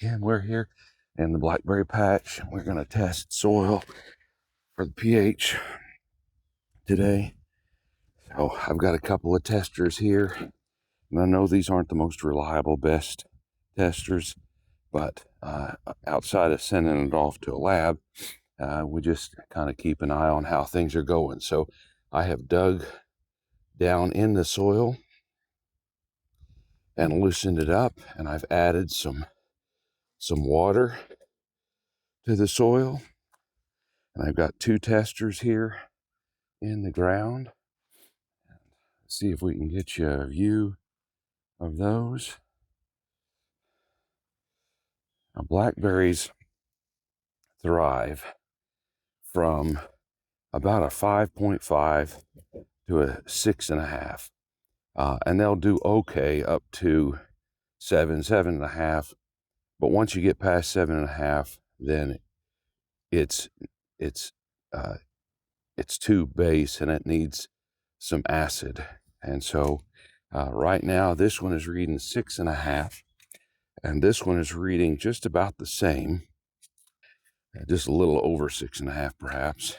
Again, we're here in the Blackberry patch. We're going to test soil for the pH today. So I've got a couple of testers here, and I know these aren't the most reliable, best testers, but outside of sending it off to a lab, we just kind of keep an eye on how things are going. So I have dug down in the soil and loosened it up, and I've added some water to the soil, and I've got two testers here in the ground. See if we can get you a view of those. Now, blackberries thrive from about a 5.5 to a 6.5, and they'll do okay up to 7.5. But once you get past 7.5, then it's too base and it needs some acid. And so right now this one is reading 6.5, and this one is reading just about the same, just a little over 6.5 perhaps.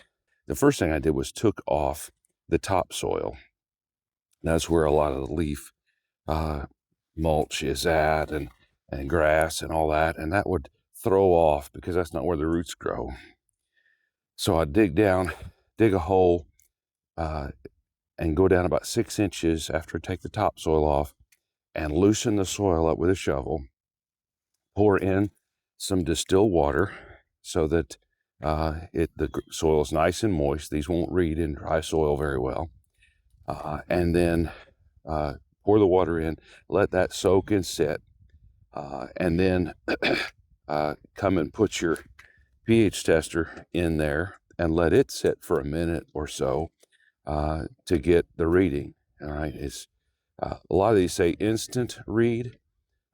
The first thing I did was took off the topsoil. That's where a lot of the leaf mulch is at, and grass and all that, and that would throw off because that's not where the roots grow. So I dig a hole, and go down about 6 inches after I take the topsoil off, and loosen the soil up with a shovel. Pour in some distilled water so that the soil is nice and moist. These won't read in dry soil very well. And then pour the water in, let that soak and sit, and then come and put your pH tester in there and let it sit for a minute or so to get the reading. All right, it's a lot of these say instant read,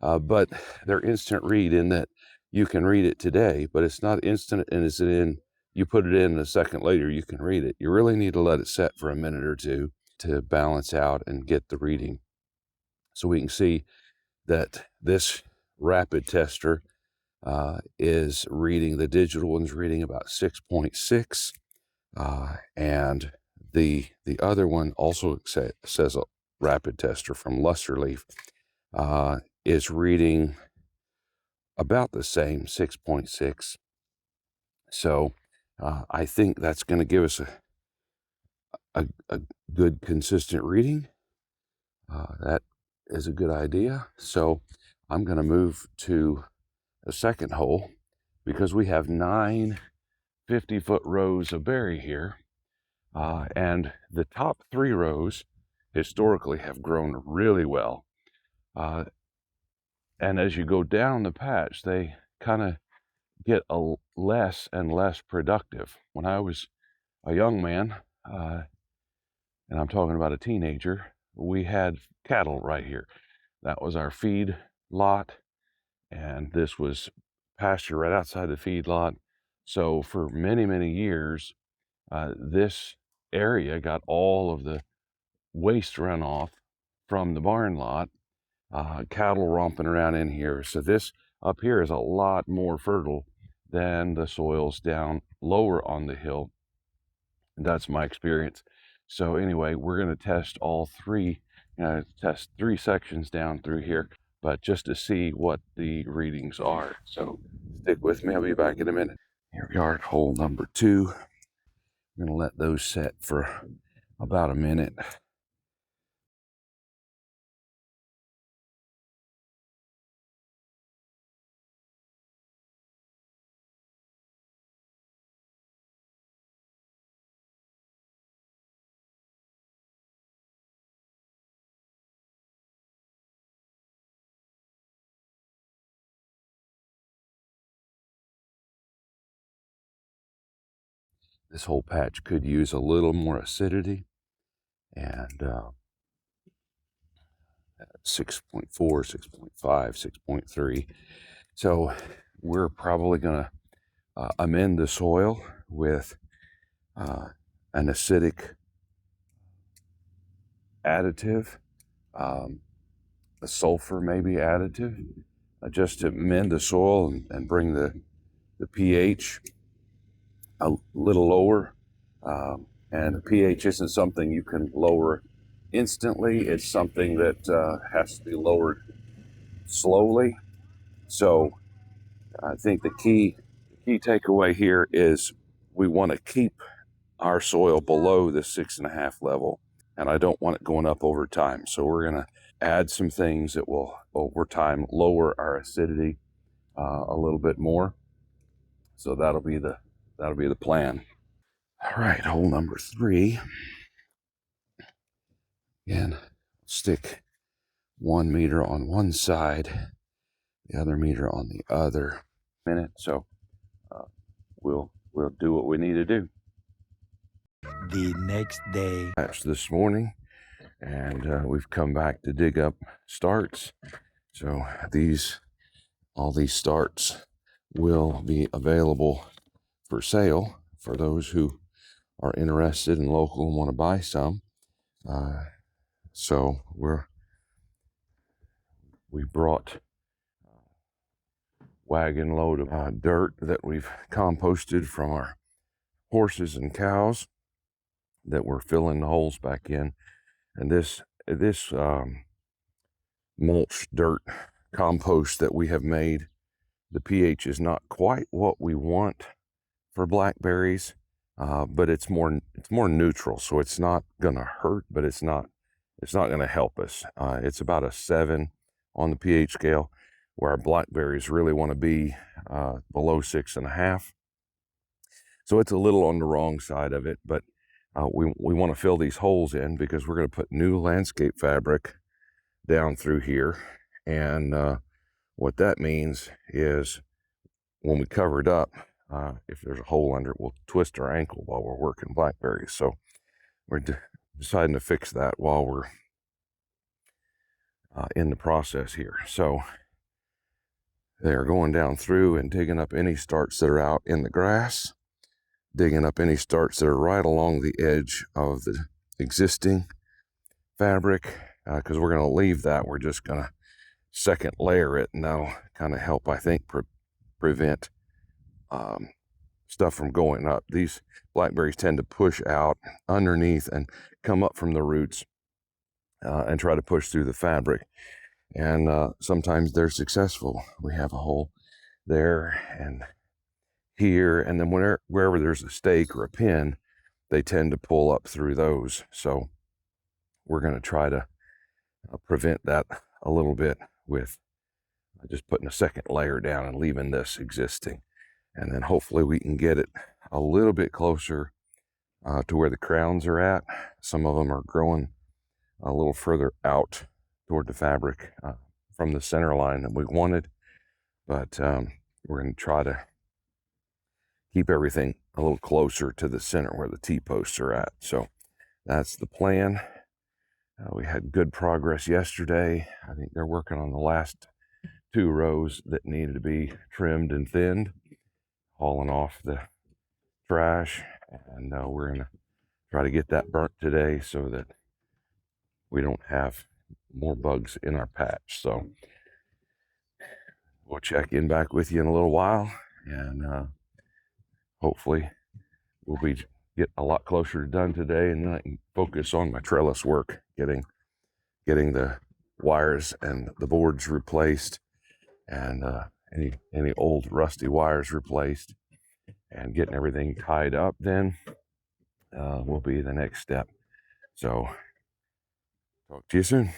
but they're instant read in that you can read it today, but it's not instant. And is it in? You put it in a second later, you can read it. You really need to let it set for a minute or two to balance out and get the reading. So we can see that this rapid tester is reading, the digital one's reading about 6.6, and the other one also says a rapid tester from Luster Leaf is reading about the same, 6.6. So I think that's going to give us a good consistent reading. That is a good idea. So I'm going to move to a second hole because we have 9 50-foot rows of berry here. And the top 3 rows historically have grown really well. And as you go down the patch, they kind of get less and less productive. When I was a young man, and I'm talking about a teenager, we had cattle right here. That was our feed lot, and this was pasture right outside the feed lot. So for many, many years, this area got all of the waste runoff from the barn lot, cattle romping around in here. So this up here is a lot more fertile than the soils down lower on the hill. That's my experience. So anyway, we're going to test all 3, test 3 sections down through here, but just to see what the readings are. So stick with me. I'll be back in a minute. Here we are at hole number 2. I'm going to let those set for about a minute. This whole patch could use a little more acidity, and 6.4, 6.5, 6.3. So we're probably going to amend the soil with an acidic additive, a sulfur maybe additive, just to mend the soil and bring the pH a little lower. And the pH isn't something you can lower instantly. It's something that has to be lowered slowly. So I think the key takeaway here is we want to keep our soil below the 6.5 level, and I don't want it going up over time. So we're going to add some things that will over time lower our acidity a little bit more. So that'll be the plan. All right, hole number 3. Again, stick 1 meter on one side, the other meter on the other. So we'll do what we need to do. The next day. This morning, and we've come back to dig up starts. So all these starts will be available for sale for those who are interested and local and want to buy some. So we brought a wagon load of dirt that we've composted from our horses and cows that we're filling the holes back in. And this mulch dirt compost that we have made, the pH is not quite what we want for blackberries, but it's more neutral. So it's not going to hurt, but it's not going to help us. It's about a 7 on the pH scale, where our blackberries really want to be below 6.5. So it's a little on the wrong side of it, but we want to fill these holes in because we're going to put new landscape fabric down through here. And what that means is when we cover it up, if there's a hole under it, we'll twist our ankle while we're working blackberries. So we're deciding to fix that while we're in the process here. So they're going down through and digging up any starts that are out in the grass, digging up any starts that are right along the edge of the existing fabric, because we're going to leave that. We're just going to second layer it, and that'll kind of help, I think, prevent stuff from going up. These blackberries tend to push out underneath and come up from the roots and try to push through the fabric. And sometimes they're successful. We have a hole there and here, and then wherever there's a stake or a pin, they tend to pull up through those. So we're going to try to prevent that a little bit with just putting a second layer down and leaving this existing. And then hopefully we can get it a little bit closer to where the crowns are at. Some of them are growing a little further out toward the fabric from the center line that we wanted. But we're going to try to keep everything a little closer to the center where the T-posts are at. So that's the plan. We had good progress yesterday. I think they're working on the last 2 rows that needed to be trimmed and thinned, hauling off the trash, and we're going to try to get that burnt today so that we don't have more bugs in our patch. So we'll check in back with you in a little while, and hopefully we'll get a lot closer to done today, and then I can focus on my trellis work, getting the wires and the boards replaced, and any old rusty wires replaced, and getting everything tied up. Then will be the next step. So talk to you soon.